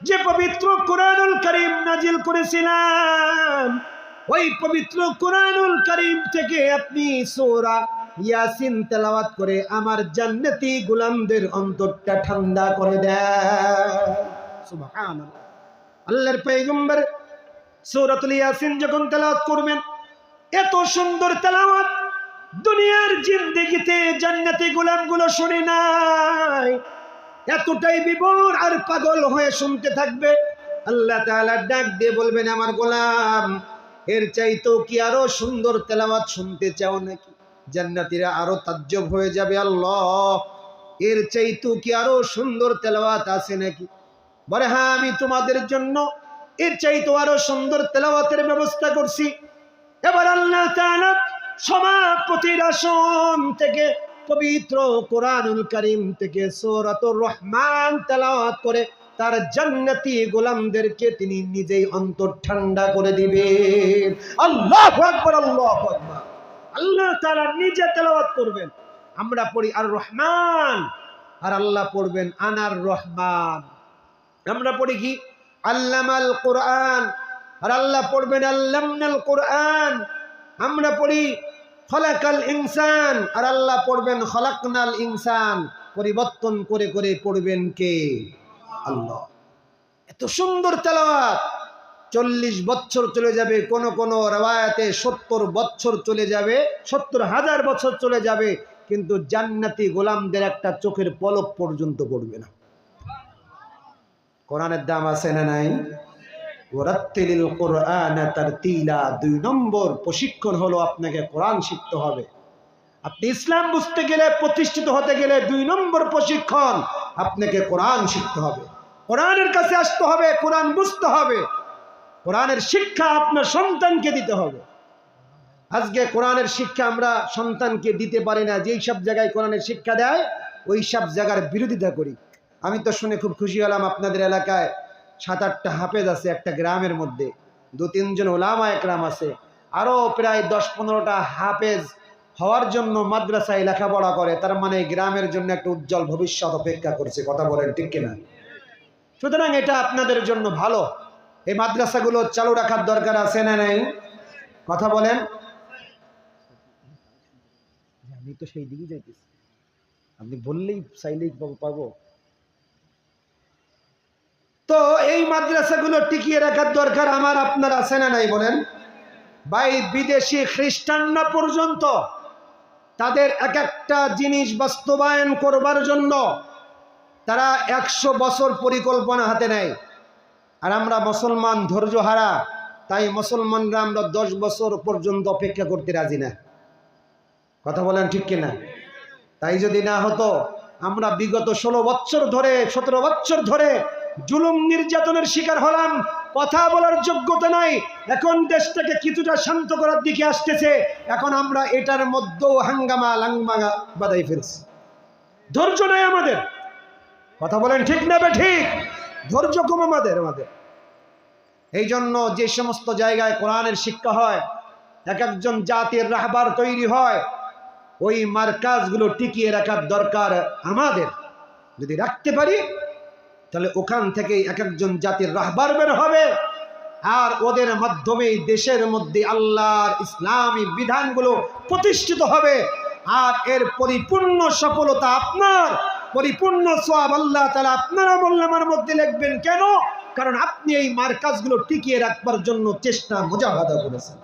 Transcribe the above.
যে পবিত্র কোরআনুল কারীম নাজিল করেছিলাম, ওই পবিত্র কোরআনুল কারীম থেকে আপনি সূরা ইয়াসিন তেলাওয়াত করে আমার জান্নাতি গোলামদের অন্তরটা ঠান্ডা করে দেন। সুবহানাল্লাহ। আল্লাহর পয়গম্বর সূরাতুল ইয়াসিন যখন তেলাওয়াত করবেন, এত সুন্দর তেলাওয়াত দুনিয়ার জিন্দেগিতে জান্নাতি গোলামগুলো শুনে নাই। এতটাই বিভোর আর পাগল হয়ে শুনতে থাকবে। আল্লাহ তাআলা ডাক দিয়ে বলবেন, আমার গোলাম, এর চাইতেও কি আরো সুন্দর তেলাওয়াত শুনতে চাও নাকি? জান্নাতীরা আরো তাজ্জব হয়ে যাবে, আল্লাহ, এর চাইতেও কি আরো সুন্দর তেলাওয়াত আছে নাকি? বলে, হ্যাঁ, আমি তোমাদের জন্য এর চাইতেও আরো সুন্দর তেলাওয়াতের ব্যবস্থা করছি। এবার আল্লাহ তাআলা সভাপতির আসন থেকে পবিত্র কোরআনুল কারীম থেকে সূরাতুর রহমান তেলাওয়াত করে তার জান্নাতি গোলামদেরকে তিনি নিজেই অন্তর ঠান্ডা করে দিবেন। আল্লাহু আকবার, আল্লাহু আকবার। আল্লাহ তাআলা নিজে তেলাওয়াত করবেন। আমরা পড়ি আর রহমান, আর আল্লাহ পড়বেন আনার রহমান। আমরা পড়ি কি আল্লামাল কোরআন, আর আল্লাহ পড়বেন আল্লামনাল কোরআন। আমরা পড়ি খলাকাল ইনসান, আর আল্লাহ পড়বেন খলাকনাল ইনসান। পরিবর্তন করে করে পড়বেন কে? আল্লাহ। এত সুন্দর তেলাওয়াত। 40 বছর চলে যাবে, কোন কোন রওয়ায়াতে 70 বছর চলে যাবে, 70,000 বছর চলে যাবে, কিন্তু জান্নাতি গোলামদের একটা চোখের পলক পর্যন্ত পড়বে না। কোরআনের দাম আছে না নাই? ওয়ারাত্তিলিল কোরআনা তারতিলা। 2 নম্বর প্রশিক্ষণ হলো আপনাকে কোরআন শিখতে হবে। আপনি ইসলাম বুঝতে গেলে, প্রতিষ্ঠিত হতে গেলে 2 নম্বর প্রশিক্ষণ, আপনাকে কোরআন শিখতে হবে, কোরআনের কাছে আসতে হবে, কোরআন বুঝতে হবে, কোরআনের শিক্ষা আপনার সন্তানকে দিতে হবে। আজকে কোরআনের শিক্ষা আমরা সন্তানকে দিতে পারি না। যেই সব জায়গায় কোরআনের শিক্ষা দেয়, ওই সব জায়গার বিরোধিতা করি। আমি তো শুনে খুব খুশি হলাম, আপনাদের এলাকায় 7-8টা হাফেজ আছে একটা গ্রামের মধ্যে, 2-3 জন ওলামা একরাম আছে, আরো প্রায় 10-15টা হাফেজ হওয়ার জন্য মাদ্রাসায় লেখাপড়া করে। তার মানে গ্রামের জন্য একটা উজ্জ্বল ভবিষ্যৎ অপেক্ষা করছে। কথা বলেন ঠিক কিনা? সুতরাং এটা আপনাদের জন্য ভালো। এই মাদ্রাসাগুলো চালু রাখার দরকার আছে না নাই? কথা বলেন। আমি তো সেই দিকে যাইতেছি, আপনি বললেই চাইলেই পাবো। তো এই মাদ্রাসাগুলো টিকিয়ে রাখার দরকার আমার আপনার আছে না নাই বলেন? ভাই, বিদেশি খ্রিস্টানরা পর্যন্ত তাদের এক একটা জিনিস বাস্তবায়ন করবার জন্য তারা 100 বছর পরিকল্পনা হাতে নেয়। আর আমরা মুসলমান ধৈর্য হারা, তাই মুসলমানরা আমরা 10 বছর পর্যন্ত অপেক্ষা করতে রাজি না। কথা বলেন ঠিক কিনা? তাই যদি না হতো, আমরা বিগত 16 বছর ধরে, 17 বছর ধরে জুলুম নির্যাতনের শিকার হলাম, কথা বলার যোগ্যতা নাই। এখন দেশটাকে কিছুটা শান্ত করার দিকে আসতেছে, এখন আমরা এটার মধ্যেও হাঙ্গামা লাঙ্গামা বাদাই ফেলছি। ধৈর্য নাই আমাদের। কথা বলেন ঠিক না ঠিক? ধৈর্য কম আমাদের। এই জন্য যে সমস্ত জায়গায় কোরআনের শিক্ষা হয়, এক একজন জাতির রাহবার তৈরি হয়, ওই মার্কাজগুলো টিকিয়ে রাখার দরকার আমাদের। যদি রাখতে পারি, তাহলে ওখান থেকে এক একজন জাতির রাহবার বের হবে, আর ওদের মাধ্যমে দেশের মধ্যে আল্লাহর ইসলামী বিধানগুলো প্রতিষ্ঠিত হবে। আর এর পরিপূর্ণ সফলতা আপনার, পরিপূর্ণ সওয়াব আল্লাহ তাআলা আপনার আমলনামার মধ্যে লিখবেন। কেন? কারণ আপনি এই মার্কাজগুলো টিকিয়ে রাখবার জন্য চেষ্টা মুজাহাদা করেছেন।